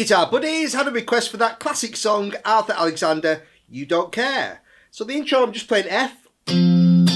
Guitar Buddies had a request for that classic song, Arthur Alexander, You Don't Care. So the intro, I'm just playing F, and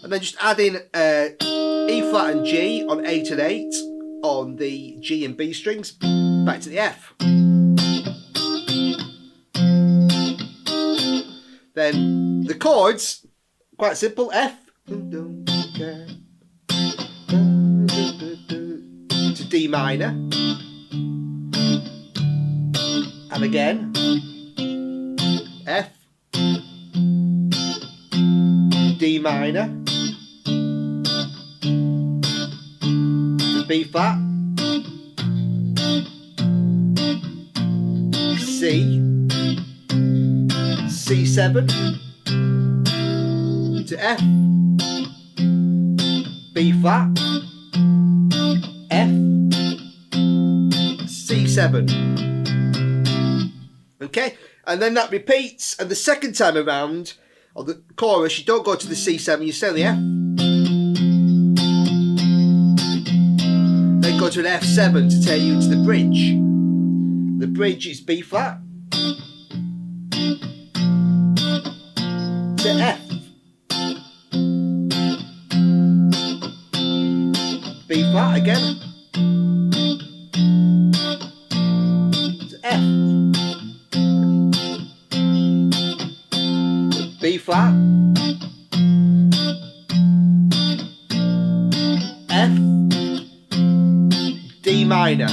then just adding E flat and G on 8 and 8 on the G and B strings, back to the F. Then the chords, quite simple, F, don't care, to D minor, and again, F, D minor, to B flat, C, C7, to F, B flat, F, C7. Okay, and then that repeats, and the second time around, on the chorus, you don't go to the C7, you stay on the F. Then go to an F7 to take you to the bridge. The bridge is B flat to F. B flat again to F. B flat, F, D minor.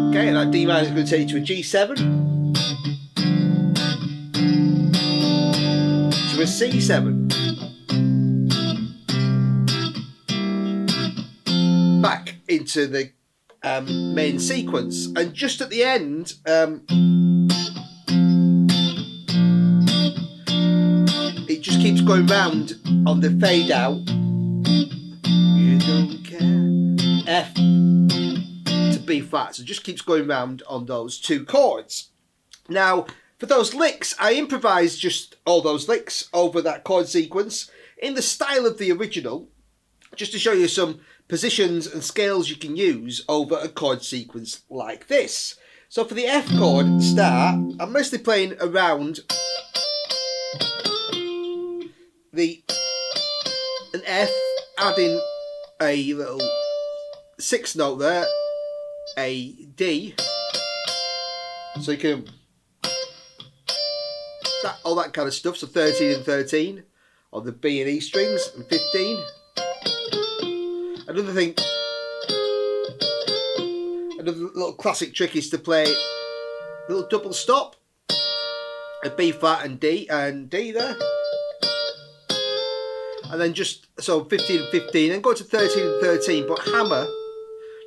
Okay, and that D minor is going to take you to a G7, to a C7, back into the main sequence, and just at the end, it just keeps going round on the fade out. You don't care. F to B flat. So it just keeps going round on those two chords. Now, for those licks, I improvised just all those licks over that chord sequence in the style of the original, just to show you some positions and scales you can use over a chord sequence like this. So for the F chord at the start, I'm mostly playing around an F, adding a little 6th note there, a D, so you can all that kind of stuff. So 13 and 13 on the B and E strings, and 15. Another little classic trick is to play a little double stop, a B flat and D there. And then just, so 15 and 15, and go to 13 and 13, but hammer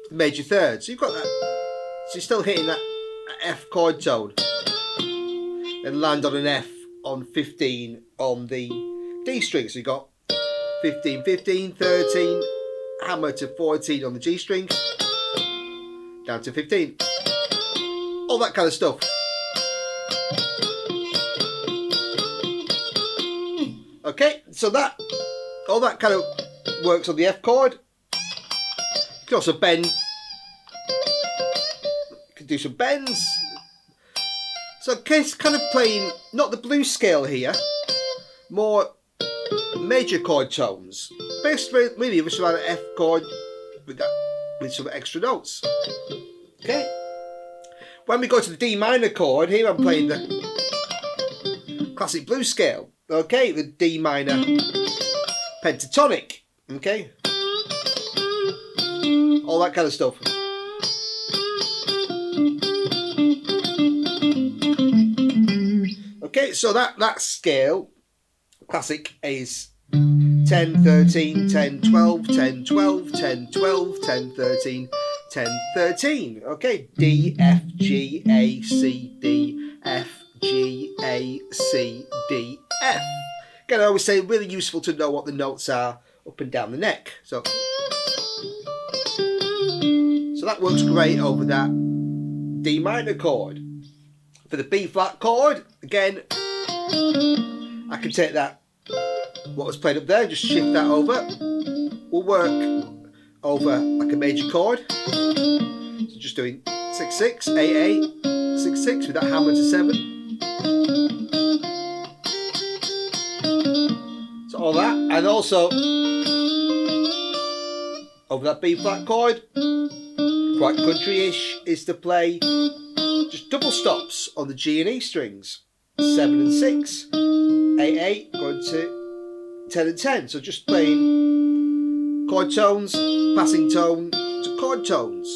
the major third. So you've got that, so you're still hitting that F chord tone. Then land on an F on 15 on the D string. So you've got 15, 15, 13, hammer to 14 on the G string, down to 15. All that kind of stuff. Okay, so all that kind of works on the F chord. You can also bend. You can do some bends. So Case kind of playing, not the blues scale here, more major chord tones. Based really just around an F chord with some extra notes. Okay. When we go to the D minor chord, here I'm playing the classic blues scale. Okay, the D minor pentatonic, okay, all that kind of stuff. Okay, so that scale, classic, is 10, 13, 10, 12, 10, 12, 10, 12, 10, 13, 10, 13. Okay, D, F, G, A, C, D, F, G, A, C, D, F. Again, I always say really useful to know what the notes are up and down the neck. So that works great over that D minor chord. For the B flat chord, again, I can take that, what was played up there, just shift that over. We'll work over like a major chord. So just doing 6/6, 8/8, 6/6 with that hammer to 7. So all that, and also over that B flat chord, quite country-ish, is to play just double stops on the G and E strings, 7 and 6, 8/8, going to 10 and 10. So just playing chord tones, passing tone to chord tones.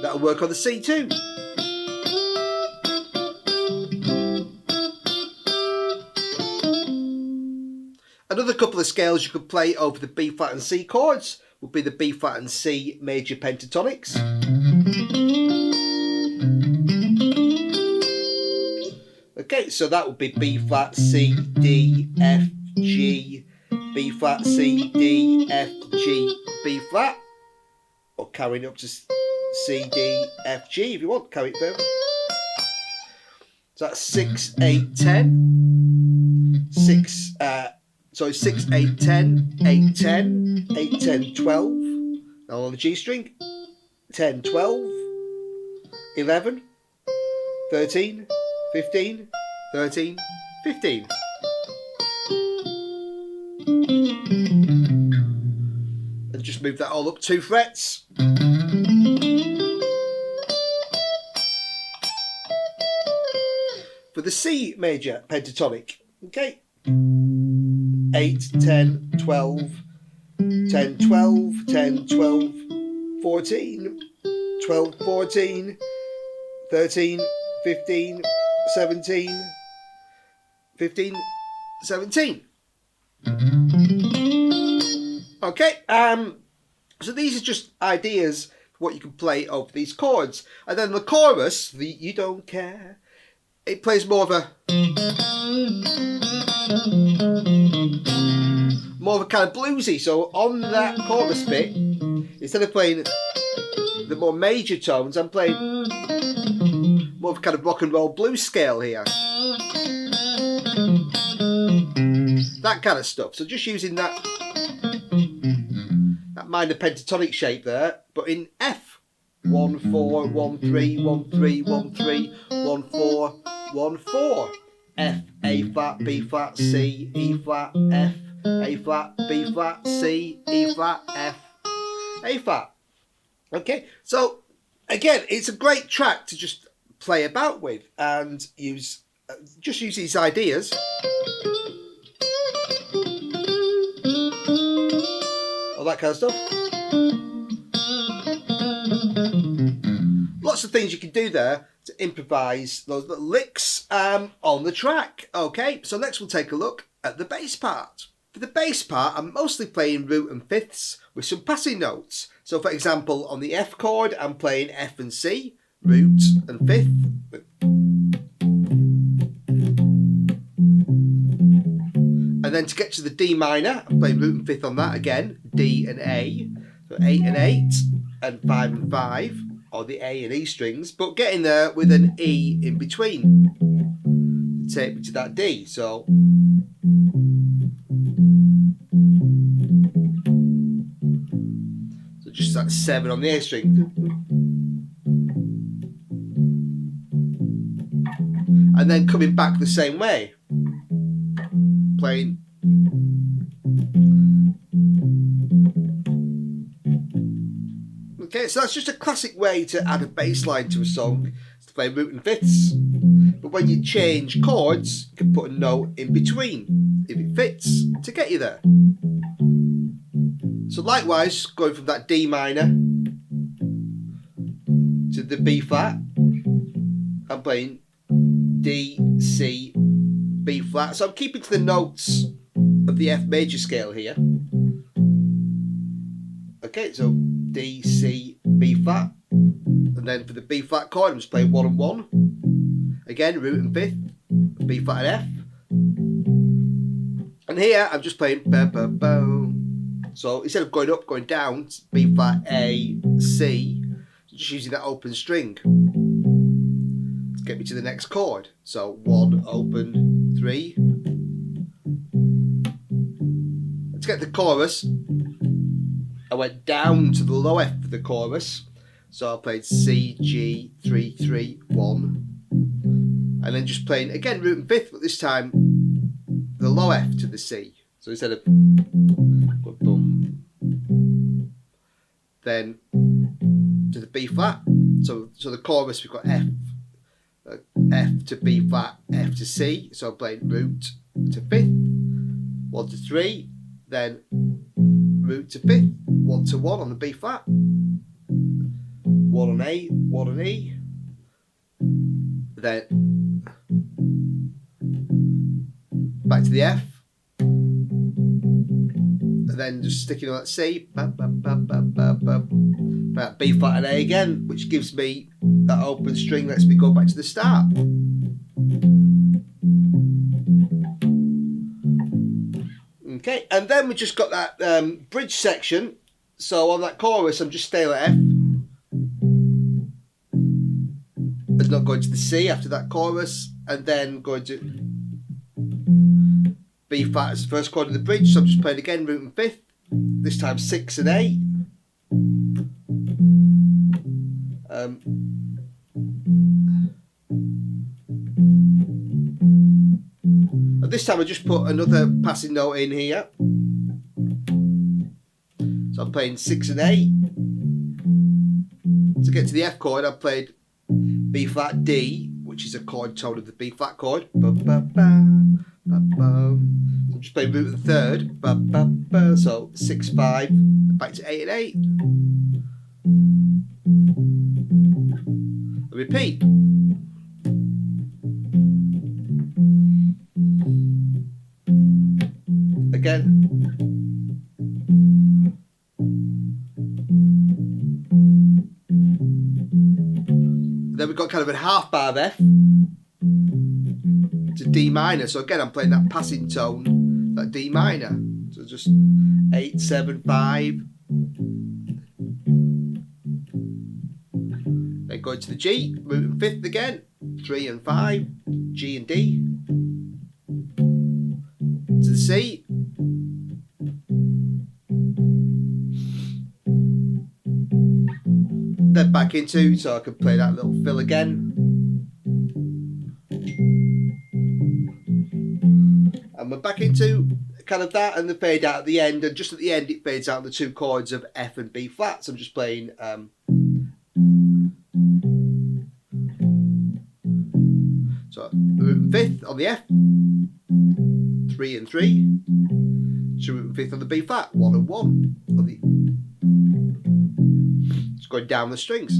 That'll work on the C too. Another couple of scales you could play over the B flat and C chords would be the B flat and C major pentatonics. Okay, so that would be B flat, C, D, F, G, B flat, C, D, F, G, B flat, or carrying up to C, D, F, G if you want, carry it further. So that's 6, 8, 10, 6, 8, 10, 8, 10, 8, 10, 12, now on the G string, 10, 12, 11, 13, 15, 13, 15. And just move that all up 2 frets. For the C major pentatonic, okay, 8, 10, 12, 10, 12, 10, 12, 14, 12, 14, 13, 15, 17, 15, 17. Okay, so these are just ideas for what you can play over these chords. And then the chorus, the You Don't Care, it plays more of a kind of bluesy. So on that chorus bit, instead of playing the more major tones, I'm playing more of a kind of rock and roll blues scale here. That kind of stuff. So just using that minor pentatonic shape there, but in F. 1, 4, 1, 3, 1, 3, 1, 3, 1, 4, 1, 4. F, A flat, B flat, C, E flat, F, A flat, B flat, C, E flat, F, A flat. Okay, so again, it's a great track to just play about with and use these ideas. All that kind of stuff. Lots of things you can do there to improvise those little licks on the track. Okay, so next we'll take a look at the bass part. For the bass part, I'm mostly playing root and fifths with some passing notes. So for example, on the F chord, I'm playing F and C, root and fifth. And then to get to the D minor, I'm playing root and fifth on that again, D and A. So 8 and 8, and 5 and 5, or the A and E strings, but getting there with an E in between to take me to that D. So just that 7 on the A string. And then coming back the same way, playing okay, so that's just a classic way to add a bass line to a song, is to play root and fifths. But when you change chords, you can put a note in between if it fits to get you there. So likewise, going from that D minor to the B flat, I'm playing D, C, B flat. So I'm keeping to the notes of the F major scale here. Okay, so D, C, B flat. And then for the B flat chord, I'm just playing 1 and 1. Again, root and fifth, B flat and F. And here I'm just playing ba ba ba. So instead of going up, going down, it's B flat, A, C, just using that open string to get me to the next chord. So 1, open, 3. To get the chorus, I went down to the low F for the chorus. So I played C, G, 3, 3, 1. And then just playing, again, root and fifth, but this time the low F to the C. So instead of boom, then to the B flat. So the chorus, we've got F, F to B flat, F to C. So I'm playing root to fifth, 1 to 3, then root to fifth, 1 to 1 on the B flat, 1 on A, 1 on E, then back to the F, and then just sticking on that C, B flat and A again, which gives me that open string, lets me go back to the start. Okay, and then we just got that bridge section. So on that chorus, I'm just staying at F. And not going to the C after that chorus, and then going to B flat as the first chord of the bridge. So I'm just playing again, root and fifth. This time 6 and 8. And this time I just put another passing note in here. So I'm playing 6 and 8. To get to the F chord, I played B flat D, which is a chord tone of the B flat chord. So I'm just playing root of the third. So 6, 5, back to 8 and 8. And repeat. Again. Then we've got kind of a half bar of F to D minor. So again, I'm playing that passing tone, that D minor. So just 8, 7, 5. Then going to the G, root and fifth again, 3 and 5, G and D. To the C. Then back into, so I can play that little fill again. And we're back into kind of that and the fade out at the end, and just at the end it fades out the 2 chords of F and B flat. So I'm just playing so root and fifth on the F, 3 and 3, so root and fifth on the B flat, 1 and 1 on the, just going down the strings.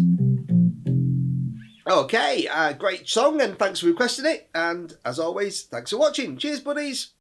Okay, great song, and thanks for requesting it, and as always, thanks for watching. Cheers, buddies.